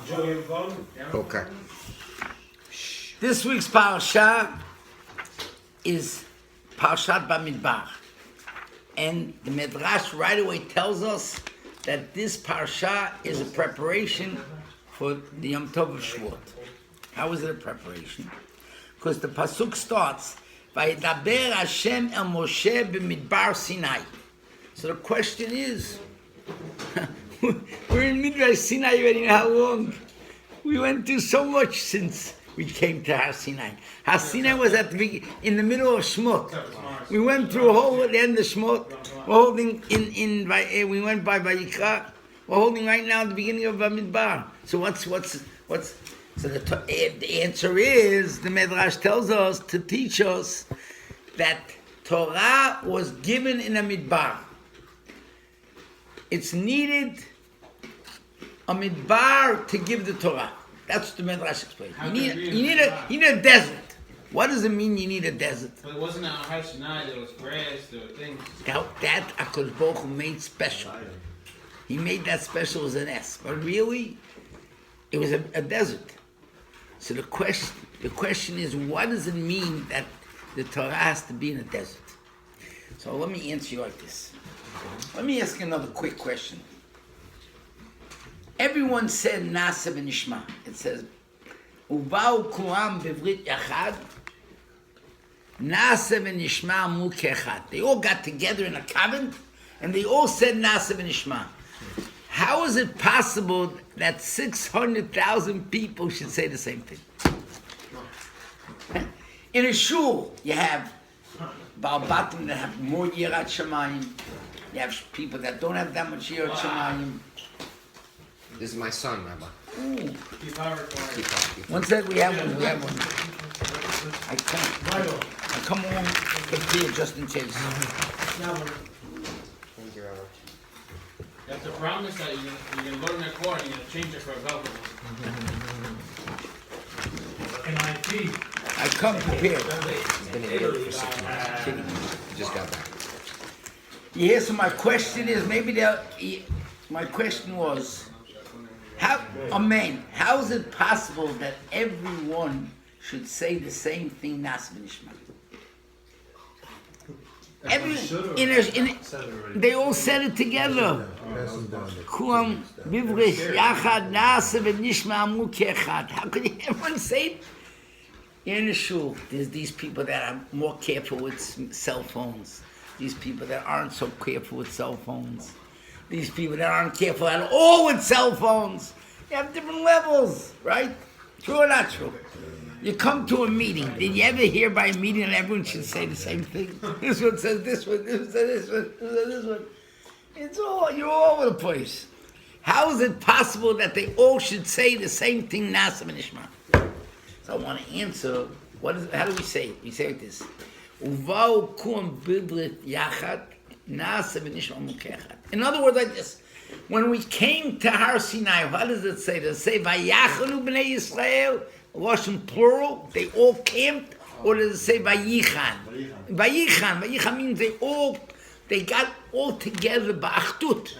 Okay. This week's parashat is parashat bamidbar. And the Midrash right away tells us that this parasha is a preparation for the Yom Tov of Shavuot. How is it a preparation? Because the pasuk starts, "Vayidaber Hashem el Moshe b'midbar Sinai." So the question is, we're in Midrash Sinai already. How long? We went through so much since we came to Har Sinai. Har Sinai was in the middle of Shmot. We went through a whole at the end of Shmot. We're holding we went by Vayikra. We're holding right now at the beginning of Bamidbar. So what's so the answer is, the Midrash tells us to teach us that Torah was given in a midbar. It's needed a midbar to give the Torah. That's what the Midrash explains. You need a desert. What does it mean you need a desert? But it wasn't on Har Sinai, there was grass, there were things. That HaKadosh Baruch Hu made special. He made that special as an S. But really, it was a desert. So the question is, what does it mean that the Torah has to be in a desert? So let me answer you like this. Let me ask you another quick question. Everyone said Nasa v'nishma. It says, Ubau kuam bevrit yachad, Nasa v'nishma mu kechad. They all got together in a covenant, and they all said Nasa v'nishma. How is it possible that 600,000 people should say the same thing? In a shul, you have Baal Batim that have more Yirat Shamayim. You have people that don't have that much Yirat Shamayim. This is my son, Rabbi. Ooh. Keep on. One sec, we have one. I come along prepared just in case. Thank you, Rabbi. You have to promise that you're going to go to the court and you're going to change it for a velvet. I come prepared. He's been in Europe for 6 months. Kidding me. He just got back. Yeah, so my question is, my question was, how is it possible that everyone should say the same thing, Nas v'nishma? They all said it together. Kuam bivrish yachad Nas v'nishma amu kechad. How could everyone say it? In the shul, there's these people that are more careful with cell phones. These people that aren't so careful with cell phones. These people that aren't careful at all with cell phones. You have different levels, right? True or not true? You come to a meeting. Did you ever hear by a meeting that everyone should say the same thing? This one says this one, this one says this one, this one says this one. You're all over the place. How is it possible that they all should say the same thing, Nasa v'nishma? So I want to answer, how do we say it? We say it like this. Uvau kum biblit yachad, nasa v'nishma amu kechad. In other words, like this. When we came to Har Sinai, what does it say? Does it say Vayachanu b'nei Yisrael, Lashon plural, they all camped? Or does it say Vayichan? Vayichan means they got all together ba'achdut.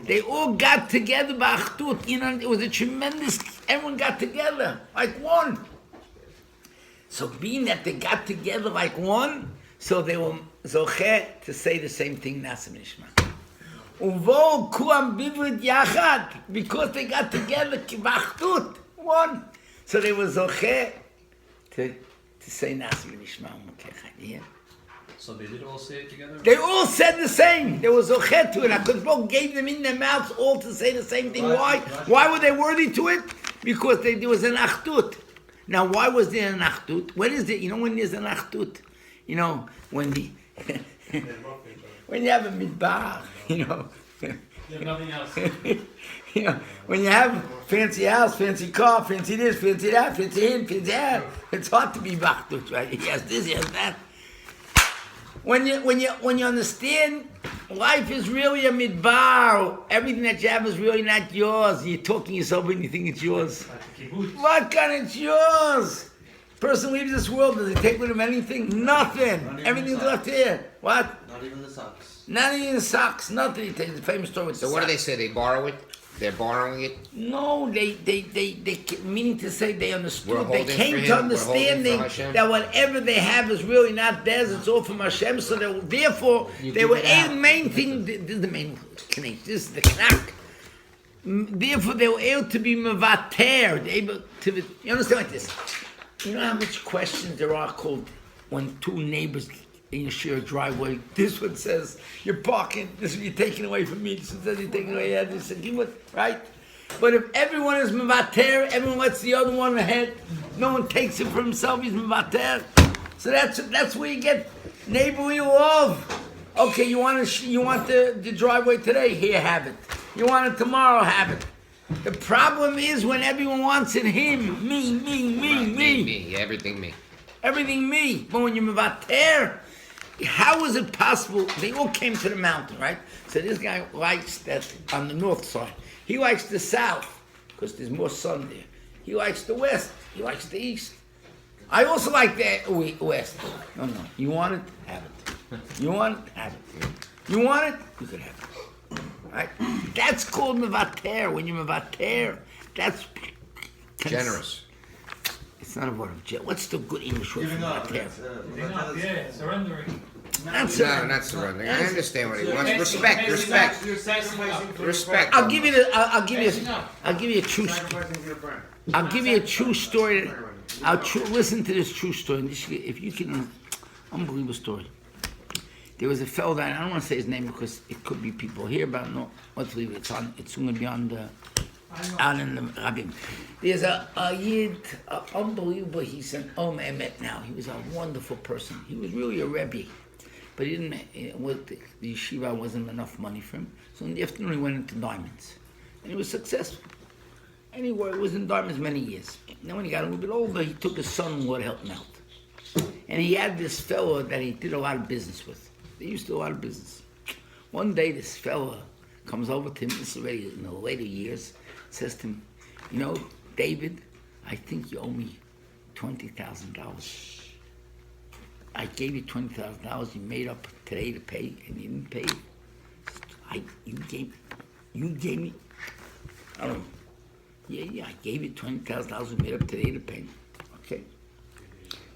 They all got together ba'achdut. You know, it was a tremendous, everyone got together like one. So being that they got together like one, so they were zocheh to say the same thing, Nasa v'nishma. Uvo kuam bivrit yachad, because they got together kibachdut, one. So they were zocheh to say Nasa v'nishma u'mukechad. Yeah. So they did all say it together? They all said the same. They were zocheh to it. HaKadosh Baruch Hu gave them in their mouths all to say the same thing. Why? Why were they worthy to it? Because there was an achdut. Now, why was there an achdut? When is it? You know when there's an achdut? You know, when when you have a midbar, you know. You have nothing else. You know, when you have fancy house, fancy car, fancy this, fancy that, fancy him, fancy that, it's hard to be bachdut, right? He has this, he has that. When you understand life is really a midbar, everything that you have is really not yours. You're talking yourself and you think it's yours. What kind? It's yours. Person leaves this world, does he take with him anything? Nothing. Everything's left here. What? Not even the socks. Not even the socks. Nothing. He takes the famous story with So the what do they socks. say? They borrow it? They're borrowing it. No, they meaning to say they We're understood. They holding for came him, to we're understanding holding for Hashem. that whatever they have is really not theirs. It's all from Hashem. So therefore, You they give were it out. main thing. This is the main thing. This is the knack. Therefore, they were able to be mevater. Able to. You understand like this? You know how much questions there are called when two neighbors in your shared driveway. This one says you're parking. This one you're taking away from me. This one says you're taking away. This said you would right. But if everyone is mevater, everyone lets the other one ahead. No one takes it for himself. He's mevater. So that's where you get neighborly love. Okay, you want the driveway today? Here, have it. You want it tomorrow? Have it. The problem is when everyone wants it him, me. Me, everything me. Everything me. But when you're mevater, how is it possible? They all came to the mountain, right? So this guy likes that on the north side. He likes the south because there's more sun there. He likes the west. He likes the east. I also like the west. No. You want it? Have it. You want it? Have it. You want it? You could have it. Right? That's called mevater. When you're mevater, that's Generous. It's not a word of jail. What's the good English word for Giving up. mevater? Giving up, yeah, surrendering. That's No, not surrendering. I understand what he wants. Respect. You're sacrificing. Respect. I'll give you a true story. I'll give you a true story. Listen to this true story. If you can, unbelievable story. There was a fellow that I don't want to say his name because it could be people here, but no, let's leave it. It's going to be on the out in the Rabim. There's a Yid, unbelievable. He's an Emet now. He was a wonderful person. He was really a Rebbe, but he didn't. With the yeshiva wasn't enough money for him. So in the afternoon he went into diamonds, and he was successful. And he was in diamonds many years. Then when he got a little bit older, he took his son-in-law to help him out, and he had this fellow that he did a lot of business with. They used to do a lot of business. One day, this fella comes over to him, this is already in the later years, says to him, you know, David, I think you owe me $20,000. I gave you $20,000, you made up today to pay, and you didn't pay. You gave me, I don't know. Yeah, I gave you $20,000, we made up today to pay. Okay.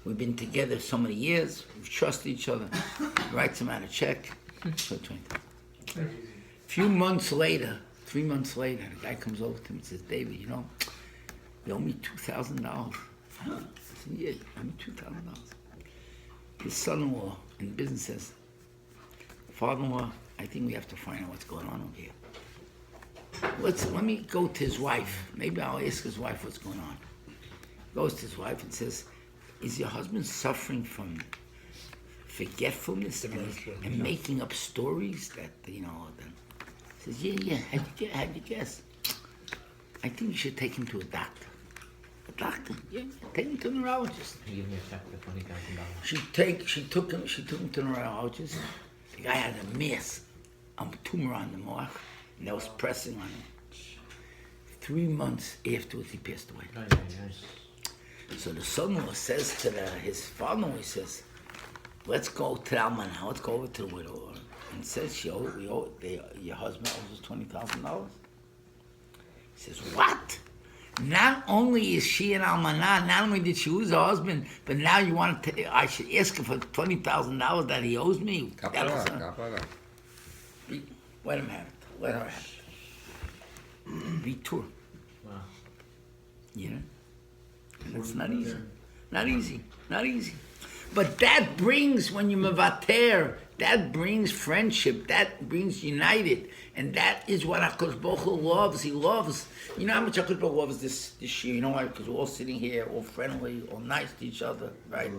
We've been together so many years. We've trusted each other. He writes him out a check. For 20. Few months later, 3 months later, the guy comes over to him and says, David, you know, you owe me $2,000. I said, yeah, you owe me $2,000. His son-in-law in business says, father-in-law, I think we have to find out what's going on over here. Let me go to his wife. Maybe I'll ask his wife what's going on. Goes to his wife and says, is your husband suffering from forgetfulness and making up stories that, you know, he says, yeah, how'd you guess? I think you should take him to a doctor. A doctor? Yeah, take him to a neurologist. He gave me a check for $20,000. She took him to a neurologist. The guy had a mass, a tumor on the mark, and that was pressing on him. 3 months afterwards, he passed away. So the son-in-law says to his father-in-law, he says, let's go to the almanah, let's go over to the widow. And says, your husband owes us $20,000. He says, what? Not only is she an almanah, not only did she lose her husband, but now you want to, I should ask her for $20,000 that he owes me? Let Let him have it. Let her have it. Be tour. Wow. You know? And it's not easy. Not easy. But that brings, when you mevater, that brings friendship, that brings united. And that is what HaKadosh Baruch Hu loves. He loves. You know how much HaKadosh Baruch Hu loves this year? You know why? Because we're all sitting here, all friendly, all nice to each other, right?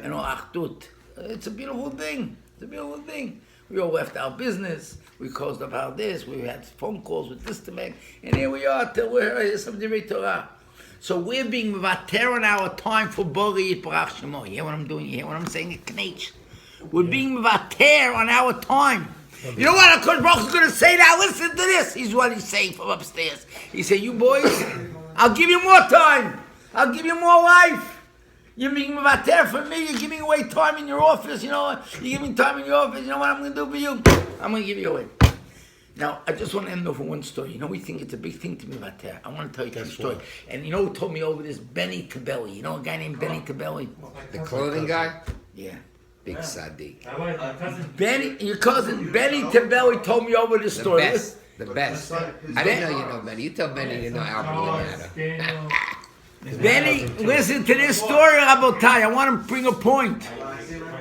And all achdut. It's a beautiful thing. We all left our business. We closed up our this. We had phone calls with this to make. And here we are till we're here, some Divrei Torah. So we're being mevater on our time for Bori Yitbarach Shemo. You hear what I'm doing? You hear what I'm saying? Knech. We're being mevater on our time. You know what HaKadosh Baruch Hu is going to say now? Listen to this. He's what he's saying from upstairs. He said, you boys, I'll give you more time. I'll give you more life. You're being mevater for me. You're giving away time in your office. You know what? You're giving time in your office. You know what I'm going to do for you? I'm going to give you away. Now, I just want to end off with one story. You know, we think it's a big thing to me about that. I want to tell you a true story. And you know who told me over this? Benny Tabelli. You know a guy named Benny Tabelli? The clothing guy? Yeah. Big Sadiq. Benny, your cousin, Benny Tabelli told me over this story. The best. I didn't know you know Benny. You tell Benny you know Albert Yamada. Benny, listen to this story, Rabotai. I want to bring a point.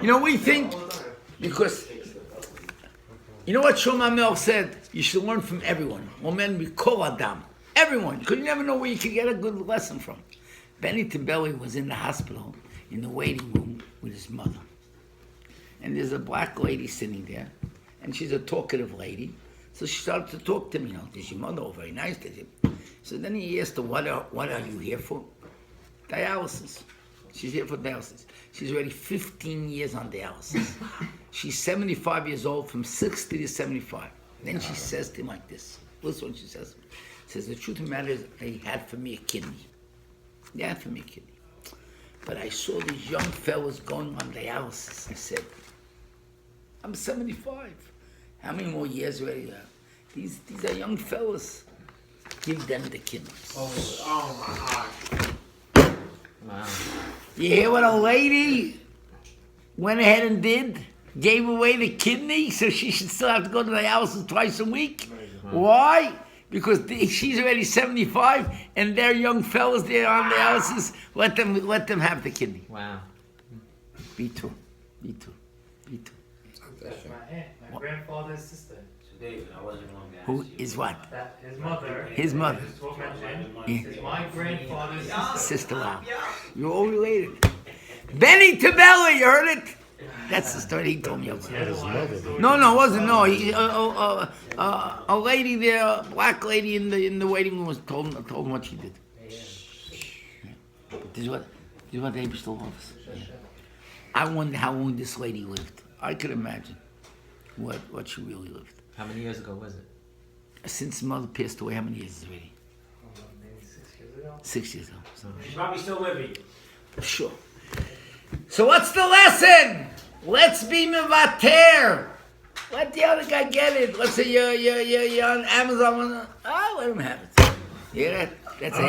You know, we think, because, you know what Shlomo Melech said? You should learn from everyone. Omen mikol adam. Everyone. Because you never know where you can get a good lesson from. Benny Tabelli was in the hospital, in the waiting room, with his mother. And there's a black lady sitting there, and she's a talkative lady. So she started to talk to me. You know, is your mother very nice? So then he asked her, what are you here for? Dialysis. She's here for dialysis. She's already 15 years on dialysis. She's 75 years old, from 60 to 75. Then she says to him like this. Listen what she says. She says, the truth of the matter is, they had for me a kidney. They had for me a kidney. But I saw these young fellas going on dialysis. I said, I'm 75. How many more years already do I have? These are young fellas. Give them the kidneys. Oh my God. Wow. You hear what a lady went ahead and did? Gave away the kidney, so she should still have to go to dialysis twice a week? Why? Because she's already 75, and they're young fellas there on dialysis. Let them have the kidney. Wow. Me too. My grandfather's sister. David, I wasn't wrong to ask Who you. is what? His mother. His mother. Just what mentioned. Yeah. Is my grandfather's sister. Sister, wow. You're all related. Benny Tabella, you heard it? That's the story he told me about. No, it wasn't. No, a lady there, a black lady in the waiting room was told him what she did. But this is what they still loves. Yeah. I wonder how long this lady lived. I could imagine what she really lived. How many years ago was it? Since mother passed away, how many years is it already? Maybe 6 years ago. 6 years ago. So. She's probably still living. Sure. So what's the lesson? Let's be mevater. Let the other guy get it. Let's say you're on Amazon. Let him have it. Hear that? That's it. I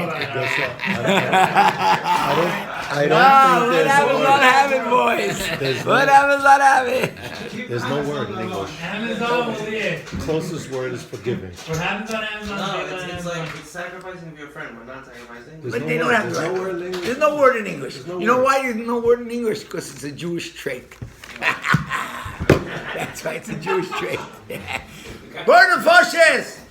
don't What think happens on Habit, boys? What happens on Habit? there's no word in English. Amazon will be it. Closest word is forgiving. What happens on Amazon? No, stays on it's Amazon. like it's sacrificing for your friend, but not sacrificing. There's But no they don't word. have to. There's no word in English. There's no word in English. There's no You know word. why there's no word in English? Because it's a Jewish trait. That's why it's a Jewish trait. Burn the foshes!